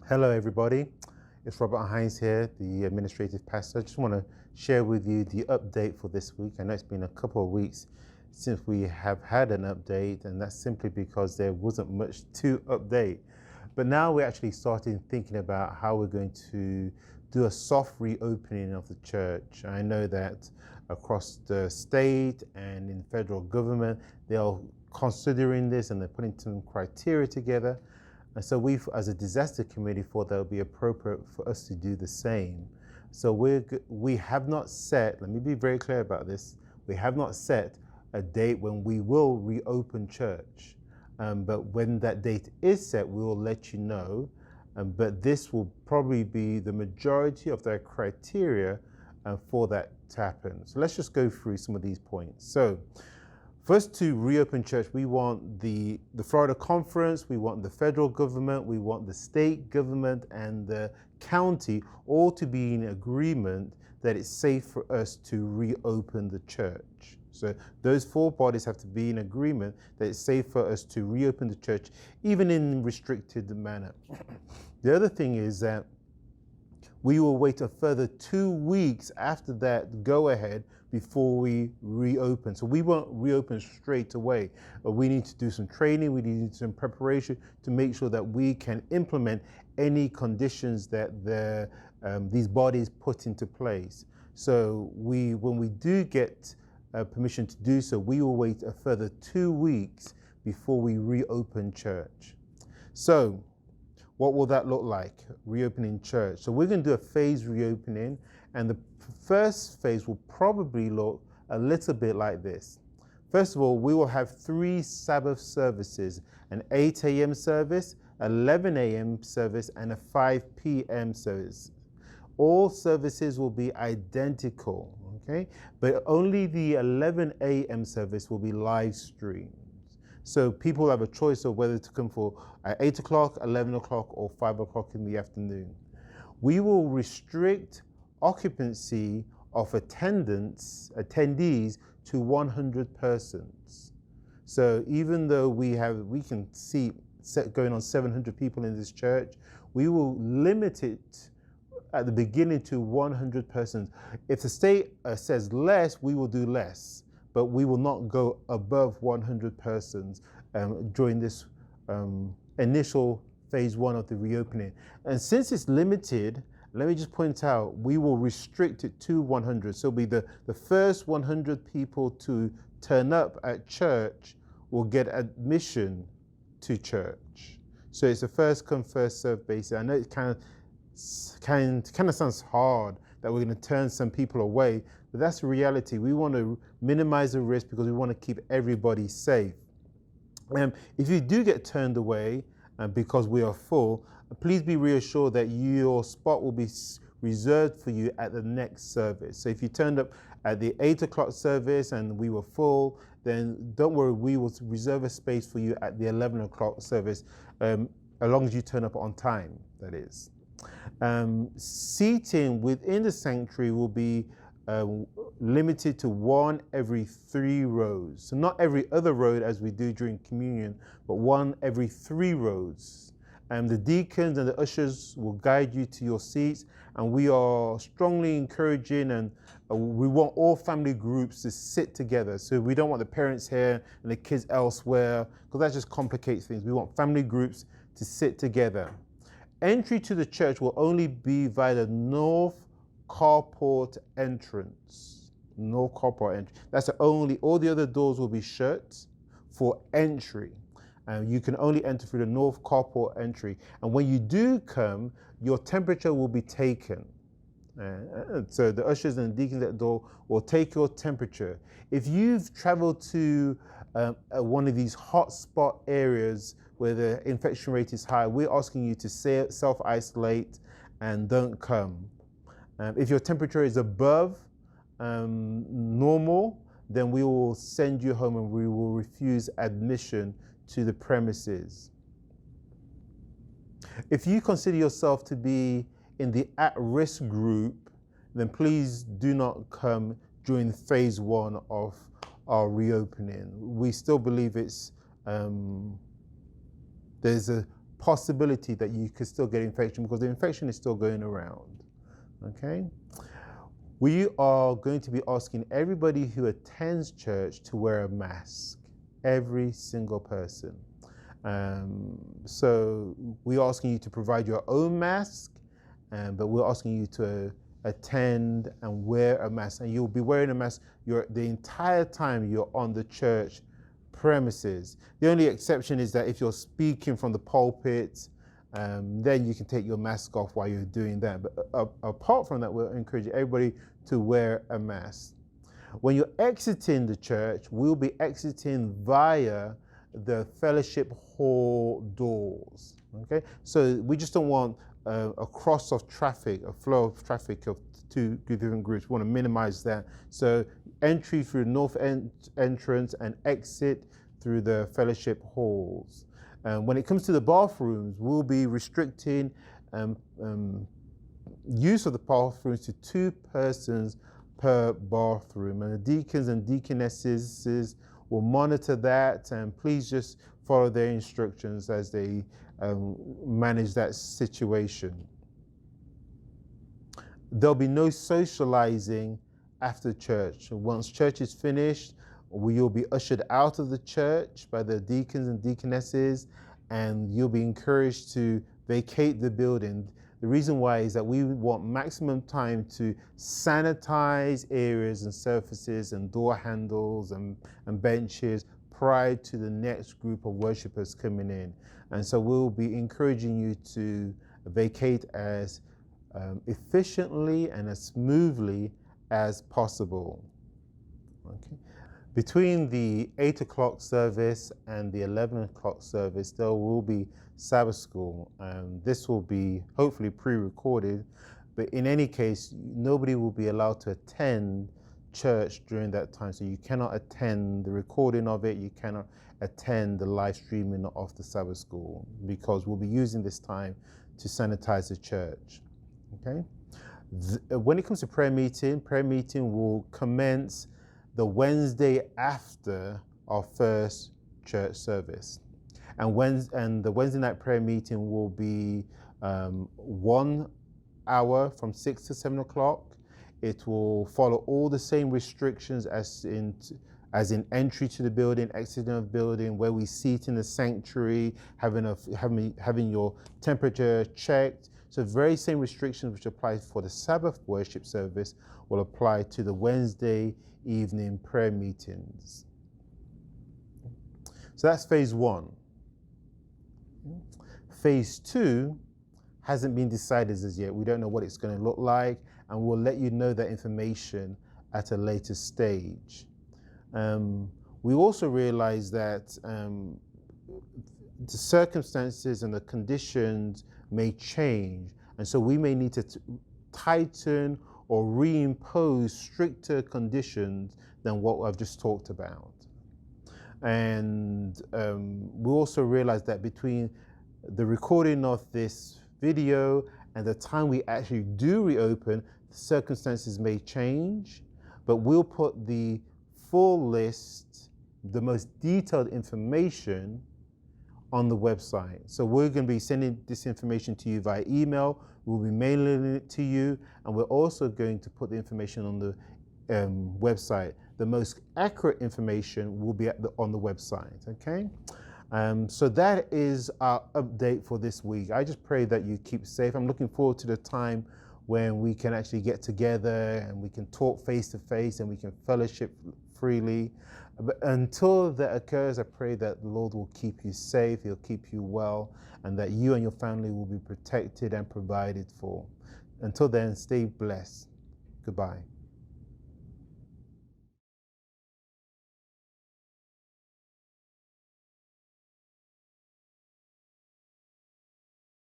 Hello, everybody. It's Robert Hines here, the administrative pastor. I just want to share with you the update for this week. I know it's been a couple of weeks since we have had an update, and that's simply because there wasn't much to update. But now we're actually starting thinking about how we're going to do a soft reopening of the church. I know that across the state and in federal government, they are considering this and they're putting some criteria together. And so we, as a disaster committee, thought that would be appropriate for us to do the same. So we have not set, let me be very clear about this, we have not set a date when we will reopen church. But when that date is set, we will let you know. But this will probably be the majority of the criteria for that to happen. So let's just go through some of these points. So first, to reopen church, we want the Florida Conference, we want the federal government, we want the state government and the county all to be in agreement that it's safe for us to reopen the church. So those four bodies have to be in agreement that it's safe for us to reopen the church, even in restricted manner. The other thing is that we will wait a further 2 weeks after that go ahead before we reopen. So we won't reopen straight away. We need to do some training, we need some preparation to make sure that we can implement any conditions that these bodies put into place. So when we do get permission to do so, we will wait a further 2 weeks before we reopen church. So what will that look like, reopening church? So we're going to do a phased reopening, and the first phase will probably look a little bit like this. First of all, we will have 3 Sabbath services, an 8 a.m. service, 11 a.m. service, and a 5 p.m. service. All services will be identical, okay? But only the 11 a.m. service will be live streamed. So people have a choice of whether to come for 8 o'clock, 11 o'clock, or 5 o'clock in the afternoon. We will restrict occupancy of attendees to 100 persons. So even though we can see going on 700 people in this church, we will limit it at the beginning to 100 persons. If the state says less, we will do less, but we will not go above 100 persons during this initial phase 1 of the reopening. And since it's limited, let me just point out, we will restrict it to 100. So it'll be the first 100 people to turn up at church will get admission to church. So it's a first come, first served basis. I know it kind of sounds hard that we're going to turn some people away, but that's the reality. We want to minimize the risk because we want to keep everybody safe. If you do get turned away because we are full, please be reassured that your spot will be reserved for you at the next service. So if you turned up at the 8 o'clock service and we were full, then don't worry, we will reserve a space for you at the 11 o'clock service, as long as you turn up on time, that is. Seating within the sanctuary will be limited to 1 every 3 rows. So not every other row as we do during communion, but 1 every 3 rows. The deacons and the ushers will guide you to your seats, and we are strongly encouraging and we want all family groups to sit together. So we don't want the parents here and the kids elsewhere, because that just complicates things. We want family groups to sit together. Entry to the church will only be via the north carport entrance. North carport entry. That's the only, all the other doors will be shut for entry. You can only enter through the north carport entry. And when you do come, your temperature will be taken. So the ushers and the deacons at the door will take your temperature. If you've traveled to one of these hotspot areas where the infection rate is high, we're asking you to self-isolate and don't come. If your temperature is above normal, then we will send you home and we will refuse admission to the premises. If you consider yourself to be in the at-risk group, then please do not come during phase 1 of our reopening. We still believe there's a possibility that you could still get infection because the infection is still going around. Okay? We are going to be asking everybody who attends church to wear a mask, every single person. So we're asking you to provide your own mask, but we're asking you to attend and wear a mask. And you'll be wearing a mask the entire time you're on the church premises. The only exception is that if you're speaking from the pulpit, then you can take your mask off while you're doing that. But apart from that, we'll encourage everybody to wear a mask. When you're exiting the church, we'll be exiting via the fellowship hall doors. Okay, so we just don't want a cross of traffic, a flow of traffic of two different groups. We want to minimize that. So entry through north entrance and exit through the fellowship halls. When it comes to the bathrooms, we'll be restricting use of the bathrooms to 2 persons per bathroom. And the deacons and deaconesses will monitor that, and please just follow their instructions as they manage that situation. There'll be no socializing after church. Once church is finished, you'll be ushered out of the church by the deacons and deaconesses, and you'll be encouraged to vacate the building. The reason why is that we want maximum time to sanitize areas and surfaces and door handles and benches prior to the next group of worshipers coming in. And so we'll be encouraging you to vacate as efficiently and as smoothly as possible. Okay. Between the 8 o'clock service and the 11 o'clock service, there will be Sabbath School. This will be hopefully pre-recorded, but in any case, nobody will be allowed to attend church during that time. So you cannot attend the recording of it, you cannot attend the live streaming of the Sabbath School, because we'll be using this time to sanitize the church. Okay. When it comes to prayer meeting will commence the Wednesday after our first church service. And the Wednesday night prayer meeting will be 1 hour from 6 to 7 o'clock. It will follow all the same restrictions as in entry to the building, exiting of the building, where we seat in the sanctuary, having your temperature checked. So very same restrictions which apply for the Sabbath worship service will apply to the Wednesday evening prayer meetings. So that's phase 1. Phase 2 hasn't been decided as yet. We don't know what it's going to look like, and we'll let you know that information at a later stage. We also realize that the circumstances and the conditions may change, and so we may need to tighten or reimpose stricter conditions than what I've just talked about. And we also realize that between the recording of this video and the time we actually do reopen, the circumstances may change, but we'll put the full list, the most detailed information on the website. So we're going to be sending this information to you via email, we'll be mailing it to you, and we're also going to put the information on the website. The most accurate information will be on the website, okay? So that is our update for this week. I just pray that you keep safe. I'm looking forward to the time when we can actually get together and we can talk face to face and we can fellowship freely. But until that occurs, I pray that the Lord will keep you safe, He'll keep you well, and that you and your family will be protected and provided for. Until then, stay blessed. Goodbye.